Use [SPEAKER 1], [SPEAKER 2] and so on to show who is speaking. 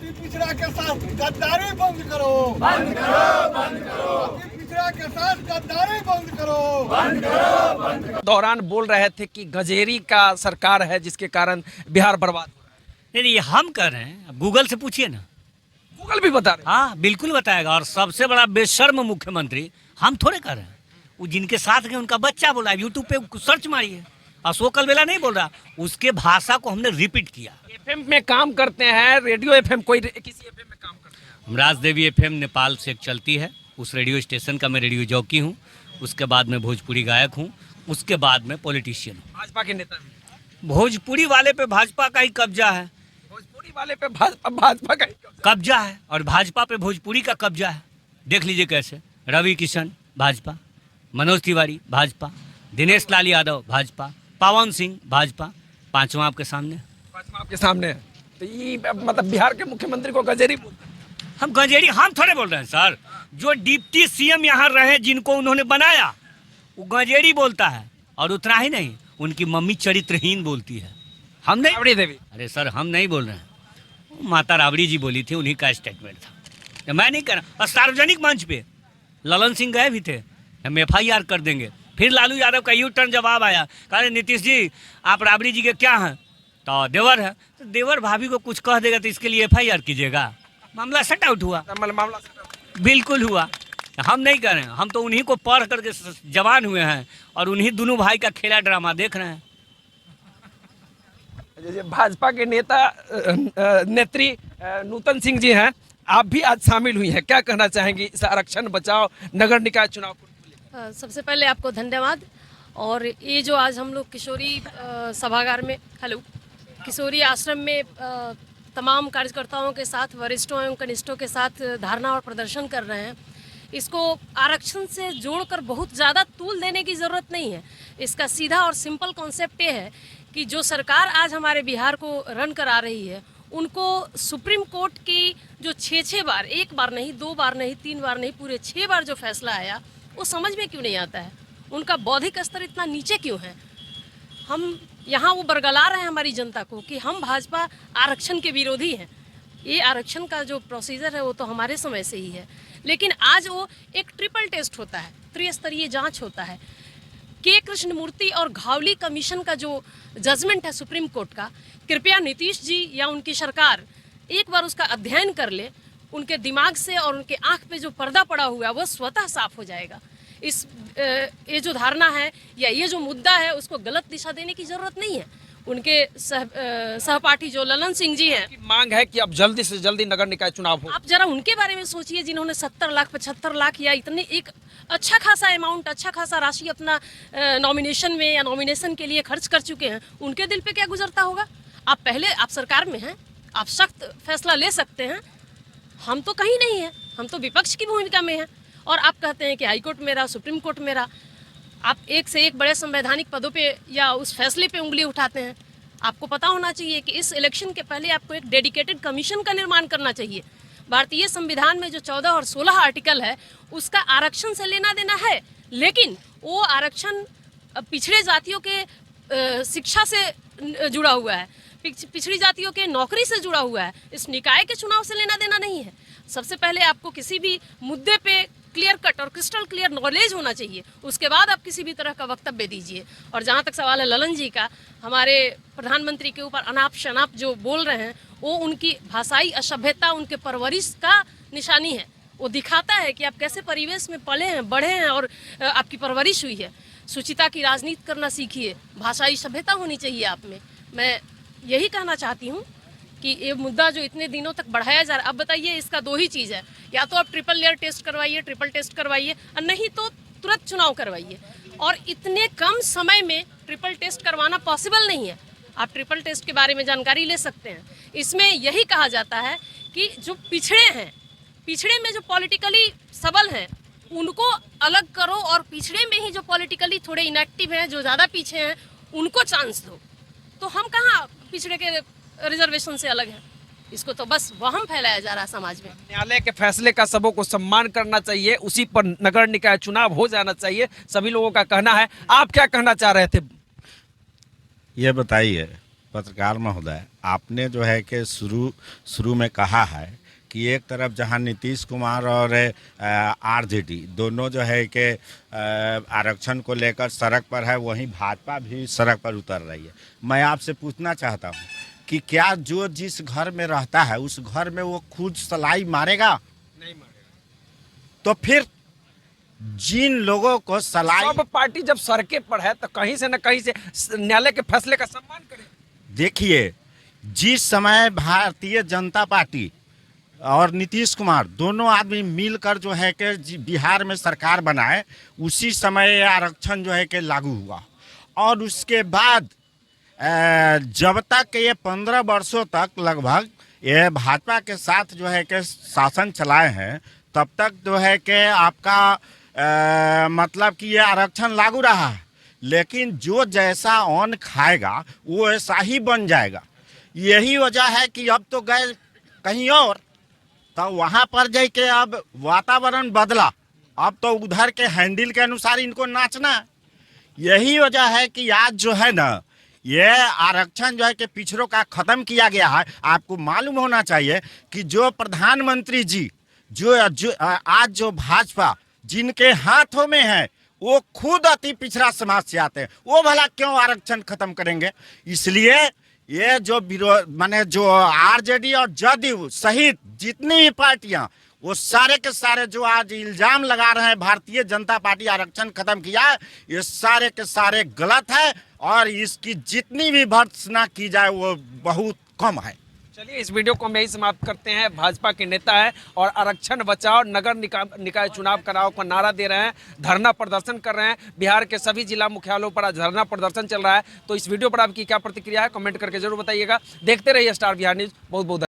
[SPEAKER 1] अति पिछड़ा के साथ गद्दारी बंद करो, बंद करो, बंद करो। अति पिछड़ा के साथ गद्दारी बंद करो, बंद करो, बंद करो।
[SPEAKER 2] दौरान बोल रहे थे कि गजेरी का सरकार है जिसके कारण बिहार बर्बाद हो रहा
[SPEAKER 3] नहीं, ये हम कर रहे हैं, अब गूगल से पूछिए ना।
[SPEAKER 2] है। गूगल भी बता रहे
[SPEAKER 3] हाँ, बिल्कुल बताएगा। और सबसे बड़ा बेशर्म मुख्यमंत्री हम थोड़े कर रहे हैं, वो जिनके साथ गए उनका बच्चा बोला। यूट्यूब पे सर्च मारिए, अशोक अलवेला नहीं बोल रहा, उसके भाषा को हमने रिपीट किया।
[SPEAKER 2] एफएम में काम करते हैं, रेडियो एफएम, कोई किसी एफएम में काम करते हैं।
[SPEAKER 3] हम राजदेवी एफएम नेपाल से एक चलती है, उस रेडियो स्टेशन का मैं रेडियो जॉकी हूँ। उसके बाद में भोजपुरी गायक हूँ, उसके बाद में पॉलिटिशियन हूँ।
[SPEAKER 2] भाजपा के नेता भी।
[SPEAKER 3] भोजपुरी वाले पे भाजपा का ही कब्जा है,
[SPEAKER 2] भोजपुरी वाले पे भाजपा का ही
[SPEAKER 3] कब्जा है, और भाजपा पे भोजपुरी का कब्जा है। देख लीजिए कैसे। रवि किशन भाजपा, मनोज तिवारी भाजपा, दिनेश लाल यादव भाजपा, पवन सिंह भाजपा, पांचवा आपके सामने।
[SPEAKER 2] भाजपा आपके सामने है। तो ये मतलब बिहार के मुख्यमंत्री को गजेरी बोलते हैं।
[SPEAKER 3] हम गंजेड़ी हम थोड़े बोल रहे हैं सर। जो डिप्टी सीएम यहाँ रहे, जिनको उन्होंने बनाया, वो गंजेड़ी बोलता है। और उतना ही नहीं, उनकी मम्मी चरित्रहीन बोलती है। हम नहीं।
[SPEAKER 2] राबड़ी देवी।
[SPEAKER 3] अरे सर, हम नहीं बोल रहे हैं, माता राबड़ी जी बोली थी, उन्हीं का स्टेटमेंट था, मैं नहीं कर रहा। और सार्वजनिक मंच पे ललन सिंह गए भी थे, हम FIR कर देंगे। फिर लालू यादव का यू टर्न जवाब आया, कहा नीतीश जी आप राबड़ी जी के क्या हैं, तो देवर है। तो देवर भाभी को कुछ कह देगा तो इसके लिए FIR कीजिएगा। मामला सेट आउट हुआ,
[SPEAKER 2] मामला
[SPEAKER 3] बिल्कुल हुआ। हम नहीं कर रहे हैं, हम तो उन्हीं को पढ़ करके जवान हुए हैं और उन्हीं दोनों भाई का खेला ड्रामा देख रहे हैं।
[SPEAKER 2] जैसे भाजपा के नेता नेत्री नूतन सिंह जी हैं, आप भी आज शामिल हुई हैं, क्या कहना चाहेंगी इस आरक्षण बचाओ नगर निकाय चुनाव को लेकर?
[SPEAKER 4] सबसे पहले आपको धन्यवाद। और ये जो आज हम लोग किशोरी सभागार में, किशोरी आश्रम में तमाम कार्यकर्ताओं के साथ, वरिष्ठों एवं कनिष्ठों के साथ धारणा और प्रदर्शन कर रहे हैं, इसको आरक्षण से जोड़कर बहुत ज़्यादा तूल देने की ज़रूरत नहीं है। इसका सीधा और सिंपल कॉन्सेप्ट ये है कि जो सरकार आज हमारे बिहार को रन करा रही है, उनको सुप्रीम कोर्ट की जो 6 बार, 1 बार नहीं, 2 बार नहीं, 3 बार नहीं, पूरे 6 बार जो फैसला आया, वो समझ में क्यों नहीं आता है? उनका बौद्धिक स्तर इतना नीचे क्यों है? हम यहाँ वो बरगला रहे हैं हमारी जनता को कि हम भाजपा आरक्षण के विरोधी हैं। ये आरक्षण का जो प्रोसीजर है वो तो हमारे समय से ही है, लेकिन आज वो एक ट्रिपल टेस्ट होता है, त्रिस्तरीय जांच होता है। के कृष्णमूर्ति और घावली कमीशन का जो जजमेंट है सुप्रीम कोर्ट का, कृपया नीतीश जी या उनकी सरकार एक बार उसका अध्ययन कर ले। उनके दिमाग से और उनके आंख पे जो पर्दा पड़ा हुआ है वो स्वतः साफ हो जाएगा। ये जो धारणा है या ये जो मुद्दा है, उसको गलत दिशा देने की ज़रूरत नहीं है। उनके सहपाठी जो ललन सिंह जी हैं,
[SPEAKER 2] मांग है कि अब जल्दी से जल्दी नगर निकाय चुनाव हो।
[SPEAKER 4] आप जरा उनके बारे में सोचिए, जिन्होंने 70 लाख 75 लाख या इतने एक अच्छा खासा अमाउंट, अच्छा खासा राशि अपना नॉमिनेशन में या नॉमिनेशन के लिए खर्च कर चुके हैं। उनके दिल पे क्या गुजरता होगा? आप सरकार में हैं, आप सख्त फैसला ले सकते हैं, हम तो कहीं नहीं हैं, हम तो विपक्ष की भूमिका में हैं। और आप कहते हैं कि हाईकोर्ट मेरा, सुप्रीम कोर्ट मेरा। आप एक से एक बड़े संवैधानिक पदों पे या उस फैसले पे उंगली उठाते हैं। आपको पता होना चाहिए कि इस इलेक्शन के पहले आपको एक डेडिकेटेड कमीशन का निर्माण करना चाहिए। भारतीय संविधान में जो 14 और 16 आर्टिकल है, उसका आरक्षण से लेना देना है, लेकिन वो आरक्षण पिछड़े जातियों के शिक्षा से जुड़ा हुआ है, पिछड़ी जातियों के नौकरी से जुड़ा हुआ है। इस निकाय के चुनाव से लेना देना नहीं है। सबसे पहले आपको किसी भी मुद्दे पे क्लियर कट और क्रिस्टल क्लियर नॉलेज होना चाहिए, उसके बाद आप किसी भी तरह का वक्तव्य दीजिए। और जहाँ तक सवाल है ललन जी का, हमारे प्रधानमंत्री के ऊपर अनाप शनाप जो बोल रहे हैं, वो उनकी भाषाई असभ्यता, उनके परवरिश का निशानी है। वो दिखाता है कि आप कैसे परिवेश में पले हैं, बढ़े हैं और आपकी परवरिश हुई है। सुचिता की राजनीति करना सीखिए, भाषाई सभ्यता होनी चाहिए आप में। मैं यही कहना चाहती हूँ कि ये मुद्दा जो इतने दिनों तक बढ़ाया जा रहा है, अब बताइए इसका 2 ही चीज़ है, या तो आप ट्रिपल लेयर टेस्ट करवाइए, ट्रिपल टेस्ट करवाइए, और नहीं तो तुरंत चुनाव करवाइए। और इतने कम समय में ट्रिपल टेस्ट करवाना पॉसिबल नहीं है। आप ट्रिपल टेस्ट के बारे में जानकारी ले सकते हैं। इसमें यही कहा जाता है कि जो पिछड़े हैं, पिछड़े में जो पॉलिटिकली सबल हैं, उनको अलग करो, और पिछड़े में ही जो पॉलिटिकली थोड़े इनएक्टिव हैं, जो ज़्यादा पीछे हैं, उनको चांस दो। तो हम कहाँ पिछड़े के रिजर्वेशन से अलग है? इसको तो बस वहम फैलाया जा रहा है समाज में।
[SPEAKER 2] न्यायालय के फैसले का सबों को सम्मान करना चाहिए, उसी पर नगर निकाय चुनाव हो जाना चाहिए, सभी लोगों का कहना है। आप क्या कहना चाह रहे थे?
[SPEAKER 5] ये बताइए पत्रकार महोदय, आपने जो है कि शुरू में कहा है कि एक तरफ जहां नीतीश कुमार और आरजेडी दोनों जो है कि आरक्षण को लेकर सड़क पर है, वहीं भाजपा भी सड़क पर उतर रही है। मैं आपसे पूछना चाहता हूं कि क्या जो जिस घर में रहता है उस घर में वो खुद सलाई मारेगा?
[SPEAKER 2] नहीं मारेगा।
[SPEAKER 5] तो फिर जिन लोगों को सलाई,
[SPEAKER 2] सब पार्टी जब सड़के पर है तो कहीं से न कहीं से न्यायालय के फैसले का सम्मान करे।
[SPEAKER 5] देखिए, जिस समय भारतीय जनता पार्टी और नीतीश कुमार दोनों आदमी मिलकर जो है कि बिहार में सरकार बनाए, उसी समय आरक्षण जो है कि लागू हुआ। और उसके बाद जब तक ये 15 वर्षों तक लगभग ये भाजपा के साथ जो है कि शासन चलाए हैं, तब तक जो है कि आपका मतलब कि ये आरक्षण लागू रहा है। लेकिन जो जैसा अन्न खाएगा वो ऐसा ही बन जाएगा। यही वजह है कि अब तो गए कहीं और, तो वहाँ पर जाके अब वातावरण बदला, अब तो उधर के हैंडल के अनुसार इनको नाचना है। यही वजह है कि आज जो है ना, ये आरक्षण जो है कि पिछड़ों का ख़त्म किया गया है। आपको मालूम होना चाहिए कि जो प्रधानमंत्री जी जो आज जो भाजपा जिनके हाथों में है, वो खुद अति पिछड़ा समाज से आते हैं, वो भला क्यों आरक्षण खत्म करेंगे? इसलिए ये जो माने जो आरजेडी और जदयू सहित जितनी भी पार्टियां, वो सारे के सारे जो आज इल्जाम लगा रहे हैं भारतीय जनता पार्टी आरक्षण खत्म किया, ये सारे के सारे गलत है और इसकी जितनी भी भर्त्सना की जाए वो बहुत कम है।
[SPEAKER 2] चलिए, इस वीडियो को हम यही समाप्त करते हैं। भाजपा के नेता है और आरक्षण बचाओ, नगर निकाय चुनाव कराओ का नारा दे रहे हैं, धरना प्रदर्शन कर रहे हैं। बिहार के सभी जिला मुख्यालयों पर आज धरना प्रदर्शन चल रहा है। तो इस वीडियो पर आपकी क्या प्रतिक्रिया है, कमेंट करके जरूर बताइएगा। देखते रहिए स्टार बिहार न्यूज़। बहुत बहुत